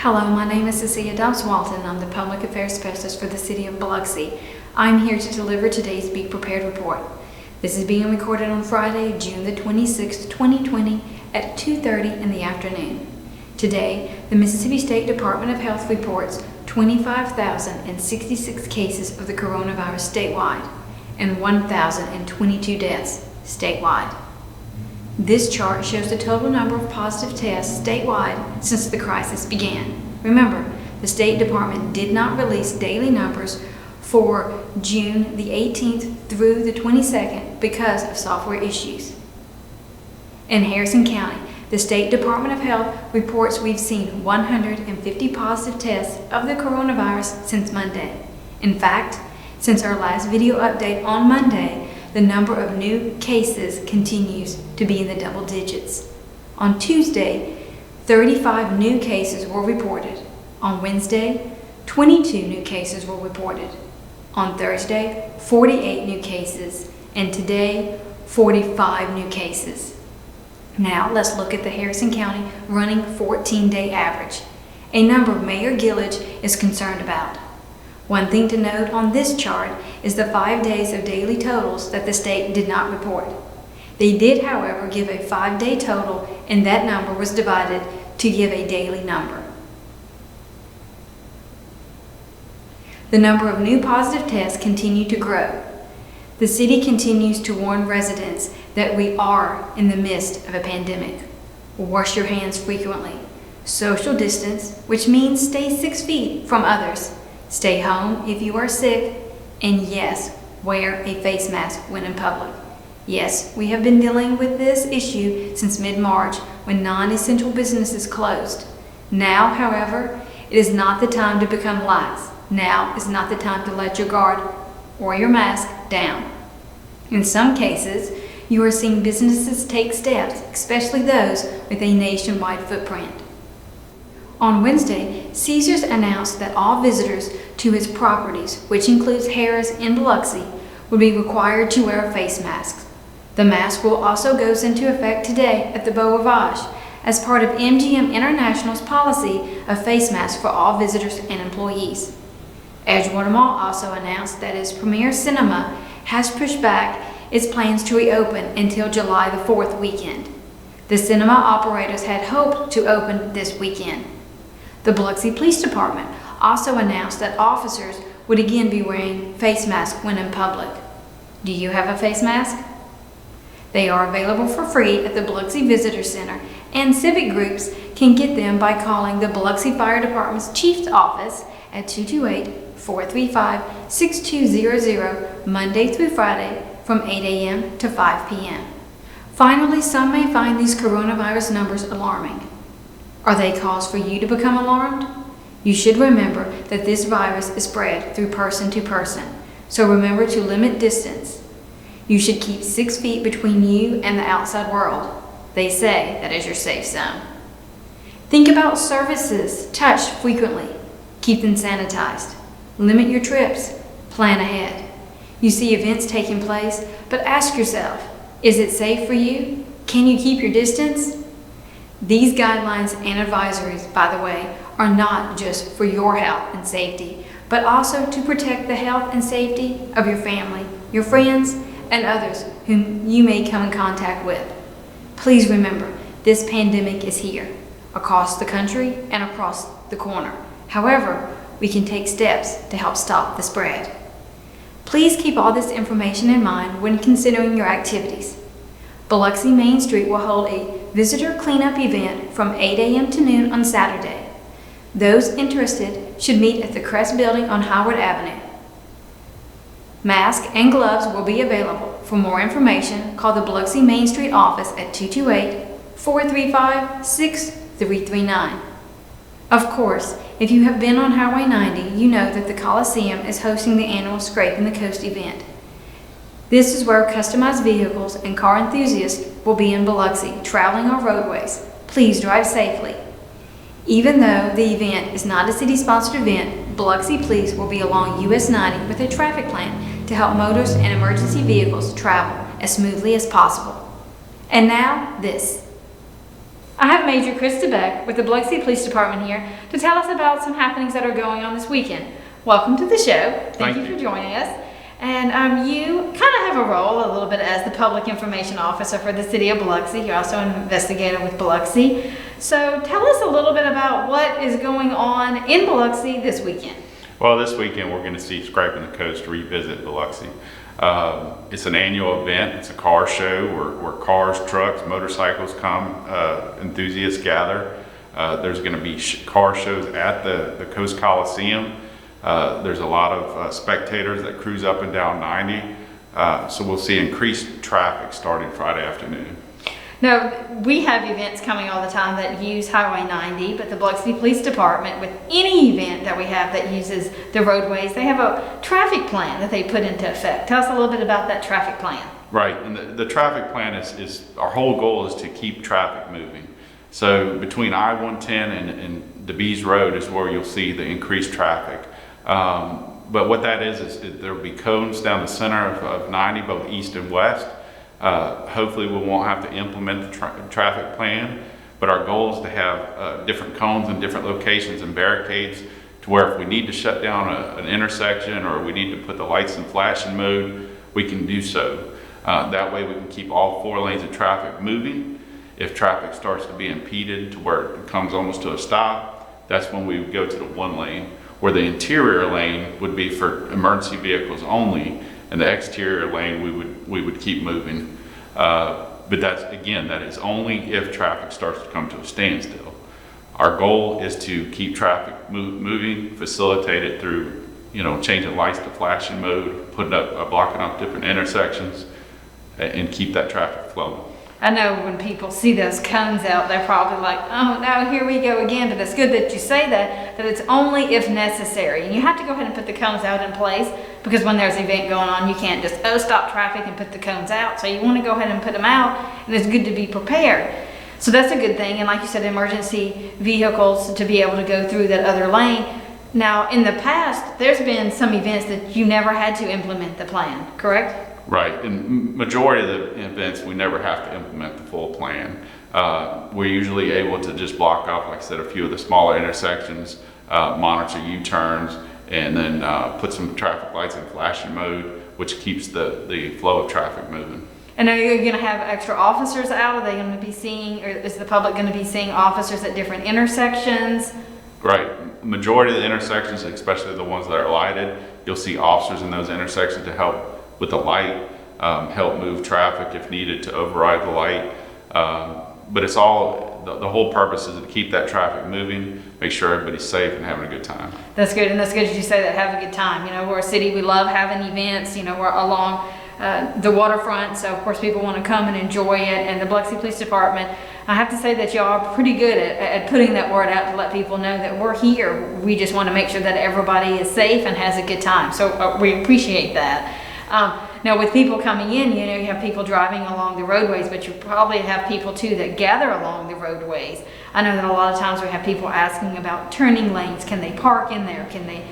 Hello, my name is Cecilia Dobbs-Walton and I'm the Public Affairs Specialist for the City of Biloxi. I'm here to deliver today's Be Prepared report. This is being recorded on Friday, June the 26th, 2020 at 2:30 in the afternoon. Today, the Mississippi State Department of Health reports 25,066 cases of the coronavirus statewide and 1,022 deaths statewide. This chart shows the total number of positive tests statewide since the crisis began. Remember, the State Department did not release daily numbers for June the 18th through the 22nd because of software issues. In Harrison County, the State Department of Health reports we've seen 150 positive tests of the coronavirus since Monday. In fact, since our last video update on Monday, the number of new cases continues to be in the double digits. On Tuesday, 35 new cases were reported. On Wednesday, 22 new cases were reported. On Thursday, 48 new cases. And today, 45 new cases. Now, let's look at the Harrison County running 14-day average, a number Mayor Gillage is concerned about. One thing to note on this chart is the 5 days of daily totals that the state did not report. They did, however, give a 5-day total, and that number was divided to give a daily number. The number of new positive tests continue to grow. The city continues to warn residents that we are in the midst of a pandemic. Wash your hands frequently. Social distance, which means stay 6 feet from others. Stay home if you are sick, and yes, wear a face mask when in public. Yes, we have been dealing with this issue since mid-March when non-essential businesses closed. Now, however, it is not the time to become lax. Now is not the time to let your guard or your mask down. In some cases, you are seeing businesses take steps, especially those with a nationwide footprint. On Wednesday, Caesars announced that all visitors to its properties, which includes Harris and Biloxi, would be required to wear face masks. The mask rule also goes into effect today at the Beau Rivage as part of MGM International's policy of face masks for all visitors and employees. Edgewater Mall also announced that its Premier Cinema has pushed back its plans to reopen until July the 4th weekend. The cinema operators had hoped to open this weekend. The Biloxi Police Department also announced that officers would again be wearing face masks when in public. Do you have a face mask? They are available for free at the Biloxi Visitor Center, and civic groups can get them by calling the Biloxi Fire Department's Chief's Office at 228-435-6200 Monday through Friday from 8 a.m. to 5 p.m. Finally, some may find these coronavirus numbers alarming. Are they cause for you to become alarmed? You should remember that this virus is spread through person to person, so remember to limit distance. You should keep 6 feet between you and the outside world. They say that is your safe zone. Think about services touched frequently. Keep them sanitized. Limit your trips. Plan ahead. You see events taking place, but ask yourself, is it safe for you? Can you keep your distance? These guidelines and advisories, by the way, are not just for your health and safety, but also to protect the health and safety of your family, your friends, and others whom you may come in contact with. Please remember, this pandemic is here, across the country and across the corner. However, we can take steps to help stop the spread. Please keep all this information in mind when considering your activities. Biloxi Main Street will hold a visitor cleanup event from 8 a.m. to noon on Saturday. Those interested should meet at the Crest Building on Howard Avenue. Masks and gloves will be available. For more information, call the Biloxi Main Street office at 228-435-6339. Of course, if you have been on Highway 90, you know that the Coliseum is hosting the annual Scraping the Coast event. This is where customized vehicles and car enthusiasts will be in Biloxi, traveling on roadways. Please drive safely. Even though the event is not a city-sponsored event, Biloxi Police will be along US 90 with a traffic plan to help motorists and emergency vehicles travel as smoothly as possible. And now, this. I have Major Krista Beck with the Biloxi Police Department here to tell us about some happenings that are going on this weekend. Welcome to the show. Thank you for joining us. And you kind of have a role a little bit as the public information officer for the city of Biloxi. You're also an investigator with Biloxi. So tell us a little bit about what is going on in Biloxi this weekend. Well, this weekend we're going to see Scraping the Coast revisit Biloxi. It's an annual event. It's a car show where cars, trucks, motorcycles come, enthusiasts gather. There's going to be car shows at the Coast Coliseum. There's a lot of spectators that cruise up and down 90. So we'll see increased traffic starting Friday afternoon. Now, we have events coming all the time that use Highway 90, but the Biloxi Police Department, with any event that we have that uses the roadways, they have a traffic plan that they put into effect. Tell us a little bit about that traffic plan. Right, and the traffic plan is our whole goal is to keep traffic moving. So between I-110 and DeBees Road is where you'll see the increased traffic. But what that is there'll be cones down the center of 90, both east and west. Hopefully we won't have to implement the traffic plan, but our goal is to have different cones in different locations and barricades to where if we need to shut down an intersection or we need to put the lights in flashing mode, we can do so. That way we can keep all 4 lanes of traffic moving. If traffic starts to be impeded to where it comes almost to a stop, that's when we would go to the 1 lane, where the interior lane would be for emergency vehicles only, and the exterior lane we would keep moving. But that is only if traffic starts to come to a standstill. Our goal is to keep traffic moving, facilitate it through, changing lights to flashing mode, blocking up different intersections, and keep that traffic flowing. I know when people see those cones out, they're probably like, oh no, here we go again. But it's good that you say that it's only if necessary. And you have to go ahead and put the cones out in place, because when there's an event going on, you can't just, stop traffic and put the cones out. So you want to go ahead and put them out, and it's good to be prepared. So that's a good thing. And like you said, emergency vehicles to be able to go through that other lane. Now, in the past, there's been some events that you never had to implement the plan, correct? Right, in majority of the events, we never have to implement the full plan. We're usually able to just block off, like I said, a few of the smaller intersections, monitor U-turns, and then put some traffic lights in flashing mode, which keeps the flow of traffic moving. And are you going to have extra officers out? Are they going to be seeing, or is the public going to be seeing officers at different intersections? Right, majority of the intersections, especially the ones that are lighted, you'll see officers in those intersections to help with the light, help move traffic if needed to override the light. But it's all, the whole purpose is to keep that traffic moving, make sure everybody's safe and having a good time. That's good, and that's good that you say that, have a good time. We're a city, we love having events, we're along the waterfront, so of course people want to come and enjoy it. And the Biloxi Police Department, I have to say that y'all are pretty good at putting that word out to let people know that we're here. We just want to make sure that everybody is safe and has a good time, so we appreciate that. Now with people coming in, you have people driving along the roadways, but you probably have people too that gather along the roadways. I know that a lot of times we have people asking about turning lanes. Can they park in there? Can they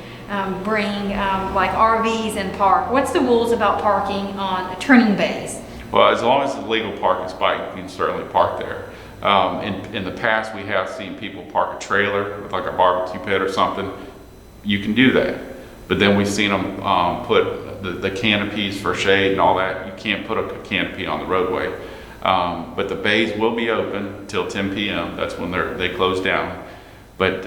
bring like RVs and park? What's the rules about parking on turning bays? Well, as long as it's a legal parking spot, you can certainly park there. In the past, we have seen people park a trailer with like a barbecue pit or something. You can do that. But then we've seen them put the canopies for shade and all that. You can't put a canopy on the roadway. But the bays will be open till 10 p.m. That's when they close down. But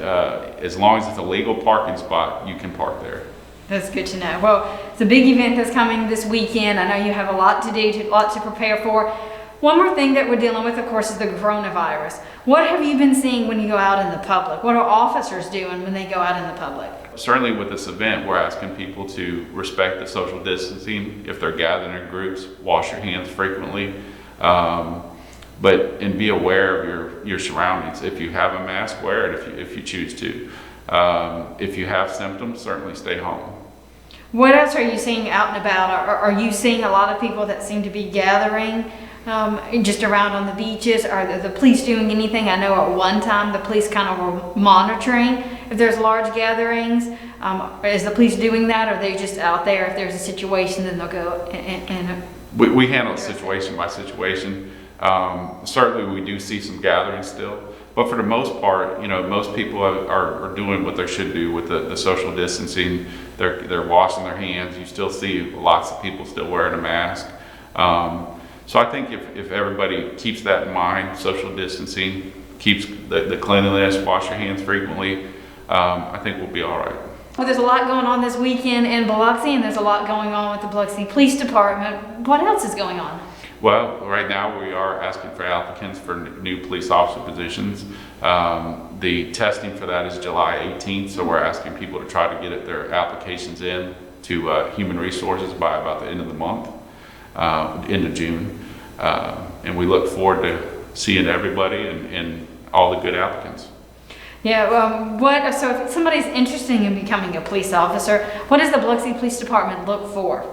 as long as it's a legal parking spot, you can park there. That's good to know. Well, it's a big event that's coming this weekend. I know you have a lot to do, a lot to prepare for. One more thing that we're dealing with, of course, is the coronavirus. What have you been seeing when you go out in the public? What are officers doing when they go out in the public? Certainly with this event, we're asking people to respect the social distancing. If they're gathering in groups, wash your hands frequently. And be aware of your surroundings. If you have a mask, wear it if you choose to. If you have symptoms, certainly stay home. What else are you seeing out and about? Are you seeing a lot of people that seem to be gathering just around on the beaches? Are the police doing anything? I know at one time the police kind of were monitoring if there's large gatherings. Is the police doing that, or are they just out there? If there's a situation, then they'll go and we handle it situation by situation. Certainly, we do see some gatherings still, but for the most part, most people are doing what they should do with the social distancing. They're washing their hands. You still see lots of people still wearing a mask. So I think if everybody keeps that in mind, social distancing, keeps the cleanliness, wash your hands frequently, I think we'll be all right. Well, there's a lot going on this weekend in Biloxi, and there's a lot going on with the Biloxi Police Department. What else is going on? Well, right now we are asking for applicants for new police officer positions. The testing for that is July 18th, so we're asking people to try to get their applications in to Human Resources by about the end of the month, end of June. And we look forward to seeing everybody and all the good applicants. Yeah, so if somebody's interested in becoming a police officer, what does the Biloxi Police Department look for?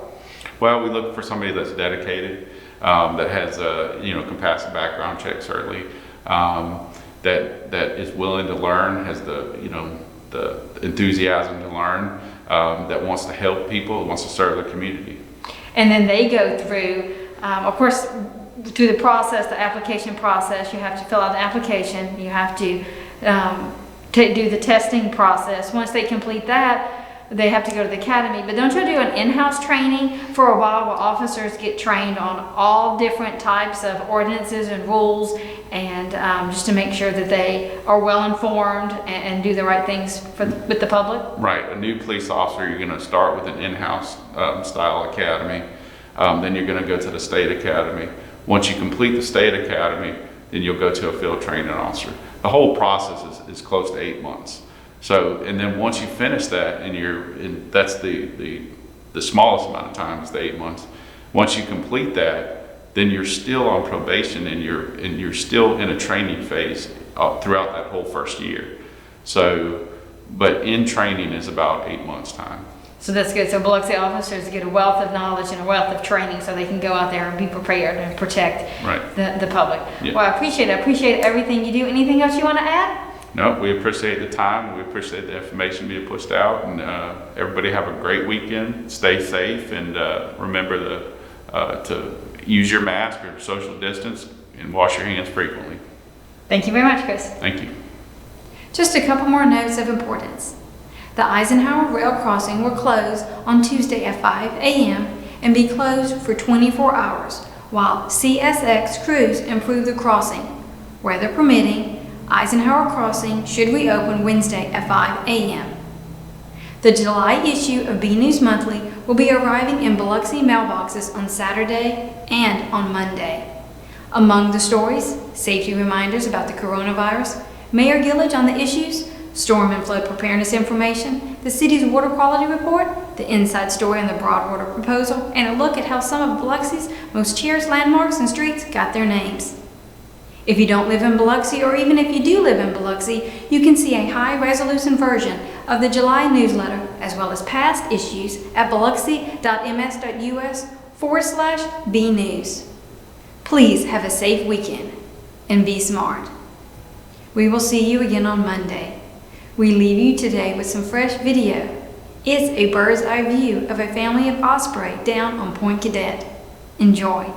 Well, we look for somebody that's dedicated, that has can pass a background check certainly, that is willing to learn, has the enthusiasm to learn, that wants to help people, wants to serve the community. And then they go through, of course, through the process, the application process. You have to fill out the application. You have to do the testing process. Once they complete that, they have to go to the academy. But don't you do an in-house training for a while where officers get trained on all different types of ordinances and rules, and just to make sure that they are well informed and do the right things with the public? Right. A new police officer, you're going to start with an in-house style academy. Then you're going to go to the state academy. Once you complete the state academy, then you'll go to a field training officer. The whole process is close to 8 months. So, and then once you finish that, and that's the smallest amount of time is the 8 months. Once you complete that, then you're still on probation, and you're still in a training phase throughout that whole first year. So, but in training is about 8 months time. So that's good. So Biloxi officers get a wealth of knowledge and a wealth of training, so they can go out there and be prepared and protect the public. Yeah. Well, I appreciate everything you do. Anything else you want to add? No, we appreciate the time. We appreciate the information being pushed out, and everybody have a great weekend. Stay safe, and remember to use your mask or social distance and wash your hands frequently. Thank you very much, Chris. Thank you. Just a couple more notes of importance. The Eisenhower Rail Crossing will close on Tuesday at 5 a.m. and be closed for 24 hours while CSX crews improve the crossing. Weather permitting, Eisenhower Crossing should reopen Wednesday at 5 a.m. The July issue of B News Monthly will be arriving in Biloxi mailboxes on Saturday and on Monday. Among the stories, safety reminders about the coronavirus, Mayor Gillage on the issues, storm and flood preparedness information, the city's water quality report, the inside story on the Broadwater proposal, and a look at how some of Biloxi's most cherished landmarks and streets got their names. If you don't live in Biloxi, or even if you do live in Biloxi, you can see a high-resolution version of the July newsletter, as well as past issues at biloxi.ms.us/bnews. Please have a safe weekend and be smart. We will see you again on Monday. We leave you today with some fresh video. It's a bird's eye view of a family of osprey down on Point Cadet. Enjoy.